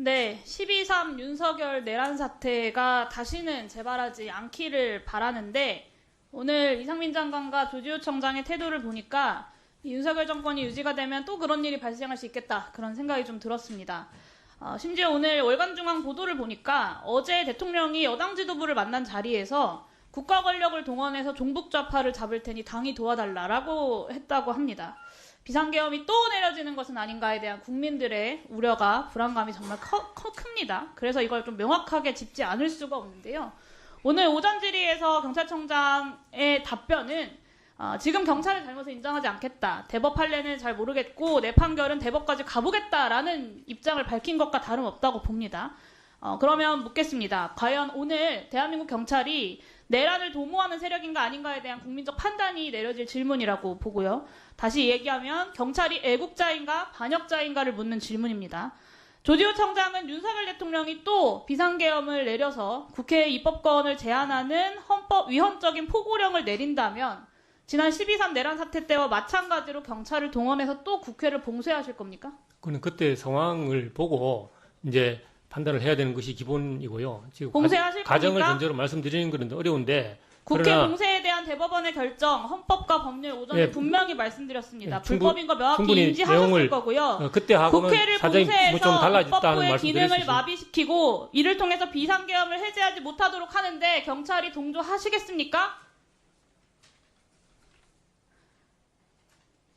네, 12.3 윤석열 내란 사태가 다시는 재발하지 않기를 바라는데 오늘 이상민 장관과 조지호 청장의 태도를 보니까 이 윤석열 정권이 유지가 되면 또 그런 일이 발생할 수 있겠다 그런 생각이 좀 들었습니다. 심지어 오늘 월간중앙 보도를 보니까 어제 대통령이 여당 지도부를 만난 자리에서 국가 권력을 동원해서 종북 좌파를 잡을 테니 당이 도와달라라고 했다고 합니다. 비상계엄이 또 내려지는 것은 아닌가에 대한 국민들의 우려가 불안감이 정말 큽니다. 그래서 이걸 좀 명확하게 짚지 않을 수가 없는데요. 오늘 오전 질의에서 경찰청장의 답변은 지금 경찰의 잘못을 인정하지 않겠다. 대법할래는 잘 모르겠고 내 판결은 대법까지 가보겠다라는 입장을 밝힌 것과 다름없다고 봅니다. 그러면 묻겠습니다. 과연 오늘 대한민국 경찰이 내란을 도모하는 세력인가 아닌가에 대한 국민적 판단이 내려질 질문이라고 보고요. 다시 얘기하면 경찰이 애국자인가 반역자인가를 묻는 질문입니다. 조지호 청장은 윤석열 대통령이 또 비상계엄을 내려서 국회의 입법권을 제한하는 헌법 위헌적인 포고령을 내린다면 지난 12.3 내란 사태 때와 마찬가지로 경찰을 동원해서 또 국회를 봉쇄하실 겁니까? 그는 그때 상황을 보고 이제 판단을 해야 되는 것이 기본이고요. 지금 봉쇄하실 가정을 겁니까? 전제로 말씀드리는 것은 어려운데 국회 그러나 봉쇄에 대한 대법원의 결정, 헌법과 법률 오전에 예, 분명히 말씀드렸습니다. 예, 불법인 거 명확히 충분히 인지하셨을 내용을 거고요. 그때 하고는 국회를 사정이 좀 봉쇄해서 달라졌다는 입법부의 말씀 드릴 수 기능을 있습니다. 마비시키고 이를 통해서 비상계엄을 해제하지 못하도록 하는데 경찰이 동조하시겠습니까?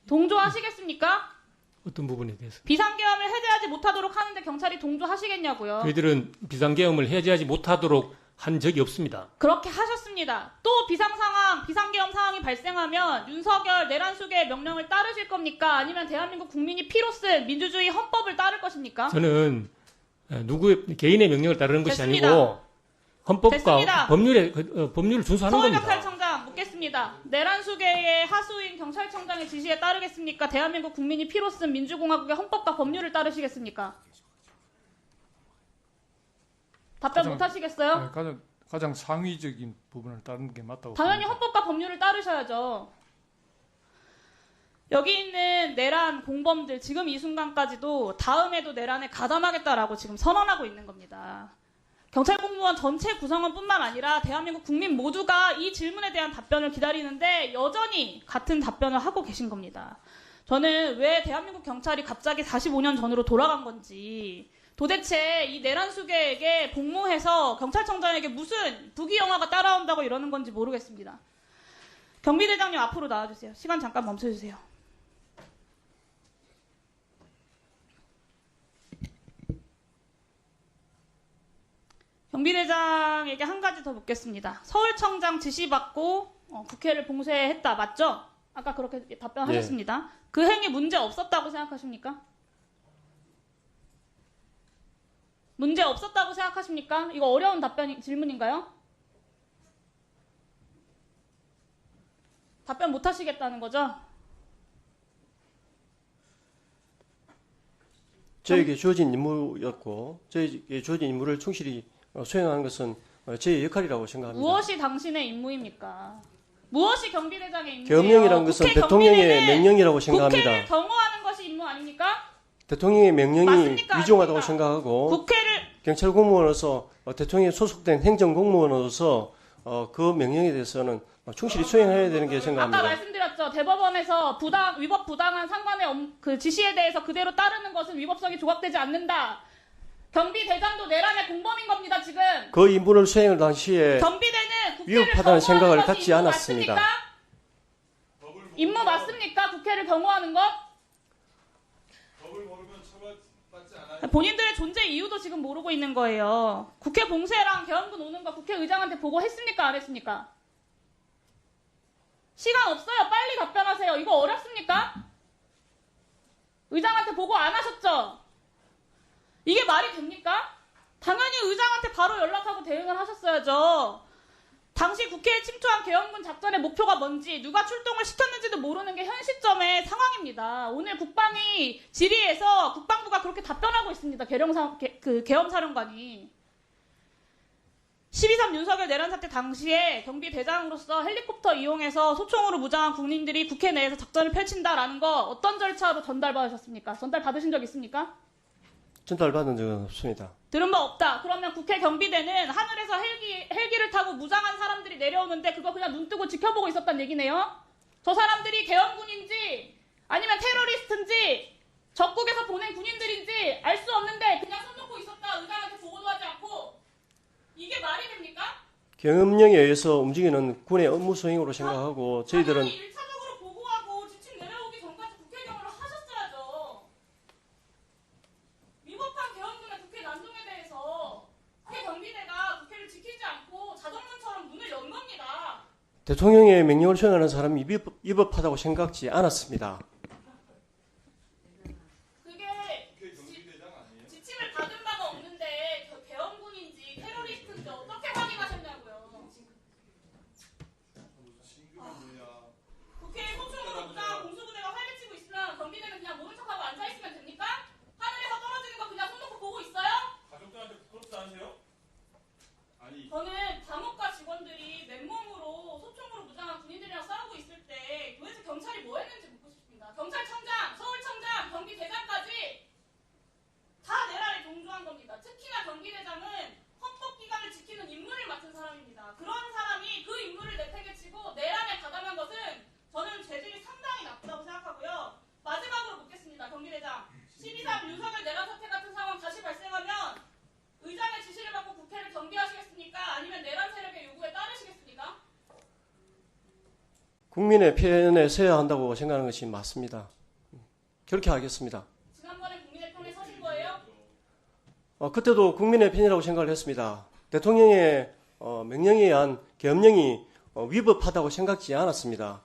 동조하시겠습니까? 어떤 부분에 대해서 비상계엄을 해제하지 못하도록 하는데 경찰이 동조하시겠냐고요. 저희들은 비상계엄을 해제하지 못하도록 한 적이 없습니다. 그렇게 하셨습니다. 또 비상계엄 상황이 발생하면 윤석열 내란 수계의 명령을 따르실 겁니까? 아니면 대한민국 국민이 피로 쓴 민주주의 헌법을 따를 것입니까? 저는 누구의 개인의 명령을 따르는 것이 됐습니다. 아니고 헌법과 됐습니다. 법률을 준수하는 겁니다. 서울경찰청장 묻겠습니다. 내란 수계의 하수인 경찰청장의 지시에 따르겠습니까? 대한민국 국민이 피로 쓴 민주공화국의 헌법과 법률을 따르시겠습니까? 답변 못 하시겠어요? 가장 상위적인 부분을 따르는 게 맞다고 당연히 봅니다. 헌법과 법률을 따르셔야죠. 여기 있는 내란 공범들 지금 이 순간까지도 다음에도 내란에 가담하겠다라고 지금 선언하고 있는 겁니다. 경찰 공무원 전체 구성원뿐만 아니라 대한민국 국민 모두가 이 질문에 대한 답변을 기다리는데 여전히 같은 답변을 하고 계신 겁니다. 저는 왜 대한민국 경찰이 갑자기 45년 전으로 돌아간 건지 도대체 이 내란 수계에게 복무해서 경찰청장에게 무슨 부귀영화가 따라온다고 이러는 건지 모르겠습니다. 경비대장님 앞으로 나와주세요. 시간 잠깐 멈춰주세요. 경비대장에게 한 가지 더 묻겠습니다. 서울청장 지시받고 국회를 봉쇄했다. 맞죠? 아까 그렇게 답변하셨습니다. 그 행위 문제 없었다고 생각하십니까? 문제 없었다고 생각하십니까? 이거 어려운 질문인가요? 답변 못 하시겠다는 거죠? 저에게 주어진 임무였고 저에게 주어진 임무를 충실히 수행하는 것은 제 역할이라고 생각합니다. 무엇이 당신의 임무입니까? 무엇이 경비대장의 임무예요? 계엄령이라는 것은 국회 대통령의 경비대는 명령이라고 생각합니다. 국회를 경호하는 것이 임무 아닙니까? 대통령의 명령이 맞습니까? 위중하다고 아닙니까? 생각하고 국회를 경찰 공무원으로서 대통령에 소속된 행정 공무원으로서 그 명령에 대해서는 충실히 수행해야 되는 게 아까 생각합니다. 말씀드렸죠. 대법원에서 위법 부당한 상관의 그 지시에 대해서 그대로 따르는 것은 위법성이 조각되지 않는다. 경비대장도 내란의 공범인 겁니다. 지금. 그 임무를 수행할 당시에 경비대는 국회를 위협하다는 생각을 경호하는 것이 갖지 임무 않았습니다. 맞습니까? 임무 맞습니까? 국회를 경호하는 것? 본인들의 존재 이유도 지금 모르고 있는 거예요. 국회 봉쇄랑 계엄군 오는 거 국회의장한테 보고했습니까? 안 했습니까? 시간 없어요. 빨리 답변하세요. 이거 어렵습니까? 의장한테 보고 안 하셨죠? 이게 말이 됩니까? 당연히 의장한테 바로 연락하고 대응을 하셨어야죠. 당시 국회에 침투한 계엄군 작전의 목표가 뭔지 누가 출동을 시켰는지도 모르는 게 현 시점의 상황입니다. 오늘 국방위 질의에서 국방부가 그렇게 답변하고 있습니다. 계엄사령관이. 12.3 윤석열 내란 사태 당시에 경비대장으로서 헬리콥터 이용해서 소총으로 무장한 국민들이 국회 내에서 작전을 펼친다라는 거 어떤 절차로 전달받으셨습니까? 전달 받으신 적 있습니까? 전달받은 적은 없습니다. 들은 바 없다. 그러면 국회 경비대는 하늘에서 헬기를 타고 무장한 사람들이 내려오는데 그거 그냥 눈 뜨고 지켜보고 있었단 얘기네요. 저 사람들이 계엄군인지 아니면 테러리스트인지 적국에서 보낸 군인들인지 알 수 없는데 그냥 손 놓고 있었다. 의장한테 보고도 하지 않고. 이게 말이 됩니까? 계엄령에 의해서 움직이는 군의 업무 수행으로 생각하고 저희들은 당연히 1차적으로 보고하고 지침 내려오기 전까지 국회 경호를 하셨어야죠. 위법한 계엄군의 국회 난동에 대해서 국회 경비대가 국회를 지키지 않고 자정문처럼 문을 연 겁니다. 대통령의 명령을 수행하는 사람이 위법하다고 생각지 않았습니다. 그게 지침을 받은 바가 없는데 계엄군인지 테러리스트인지 어떻게 확인하셨냐고요. 국회에 소총으로 무장한 공수부대가 활개치고 있으면 경비대는 그냥 모른 척하고 앉아있으면 됩니까? 하늘에서 떨어지는 거 그냥 손 놓고 보고 있어요? 가족들한테 부끄럽지 않으세요? 아니 저는 감옥과 직원들이 맨몸으로 소총으로 무장한 군인들이랑 싸우고 있을 때 도대체 경찰이 뭐 했는지 묻고 싶습니다. 경찰청장, 서울청장, 경비대장까지 다 내란에 동조한 겁니다. 특히나 경비대장은 헌법기관을 지키는 임무를 맡은 사람입니다. 그런 사람이 그 임무를 내팽개치고 내란에 가담한 것은 저는 죄질이 상당히 나쁘다고 생각하고요. 마지막으로 묻겠습니다. 경비대장. 12.3 윤석열 내란 사태 같은 상황 다시 발생하면 의장의 지시를 받고 국회를 경비하시겠습니까? 아니면 내란 세력의 요구에 따르시겠습니까? 국민의 편에 서야 한다고 생각하는 것이 맞습니다. 그렇게 하겠습니다. 지난번에 국민의 편에 서신 거예요? 그때도 국민의 편이라고 생각을 했습니다. 대통령의 명령에 의한 계엄령이 위법하다고 생각지 않았습니다.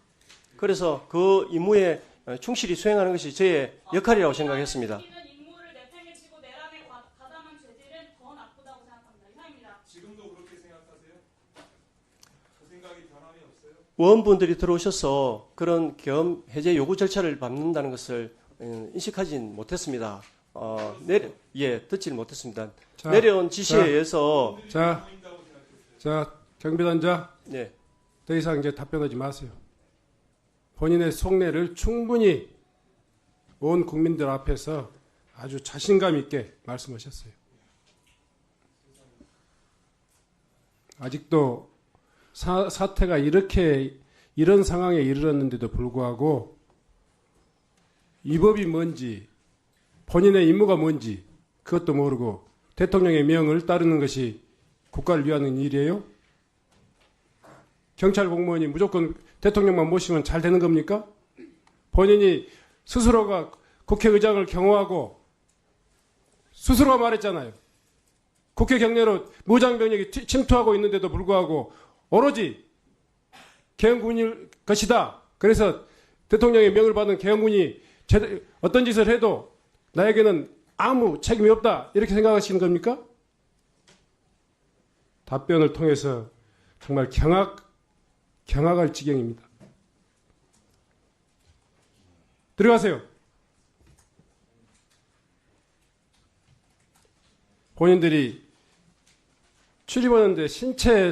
그래서 그 임무에 충실히 수행하는 것이 저의 역할이라고 생각했습니다. 지키는 임무를 내팽개치고 내란에 가담한 죄질은 더 나쁘다고 생각합니다. 이상입니다. 지금도 그렇게 생각하세요? 그 생각이 변함이 없어요? 의원분들이 들어오셔서 그런 계엄 해제 요구 절차를 밟는다는 것을 인식하진 못했습니다. 듣지를 못했습니다. 자, 내려온 지시에 자. 의해서 자, 경비단장, 네, 더 이상 이제 답변하지 마세요. 본인의 속내를 충분히 온 국민들 앞에서 아주 자신감 있게 말씀하셨어요. 아직도 사태가 이런 상황에 이르렀는데도 불구하고 위법이 뭔지 본인의 임무가 뭔지 그것도 모르고 대통령의 명을 따르는 것이 국가를 위하는 일이에요? 경찰 공무원이 무조건 대통령만 모시면 잘 되는 겁니까? 본인이 스스로가 국회의장을 경호하고 스스로가 말했잖아요. 국회 경내로 무장병력이 침투하고 있는데도 불구하고 오로지 계엄군일 것이다. 그래서 대통령의 명을 받은 계엄군이 어떤 짓을 해도 나에게는 아무 책임이 없다. 이렇게 생각하시는 겁니까? 답변을 통해서 정말 경악할 지경입니다. 들어가세요. 본인들이 출입하는데 신체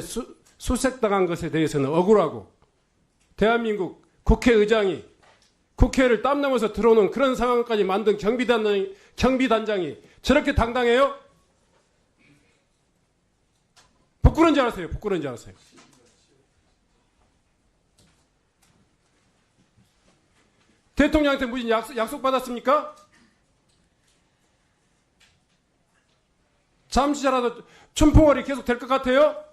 수색당한 것에 대해서는 억울하고 대한민국 국회의장이 국회를 땀 넘어서 들어오는 그런 상황까지 만든 경비단장이 저렇게 당당해요? 부끄러운 줄 알았어요. 부끄러운 줄 알았어요. 대통령한테 무슨 약속 받았습니까? 잠시라도 춘풍월이 계속 될 것 같아요?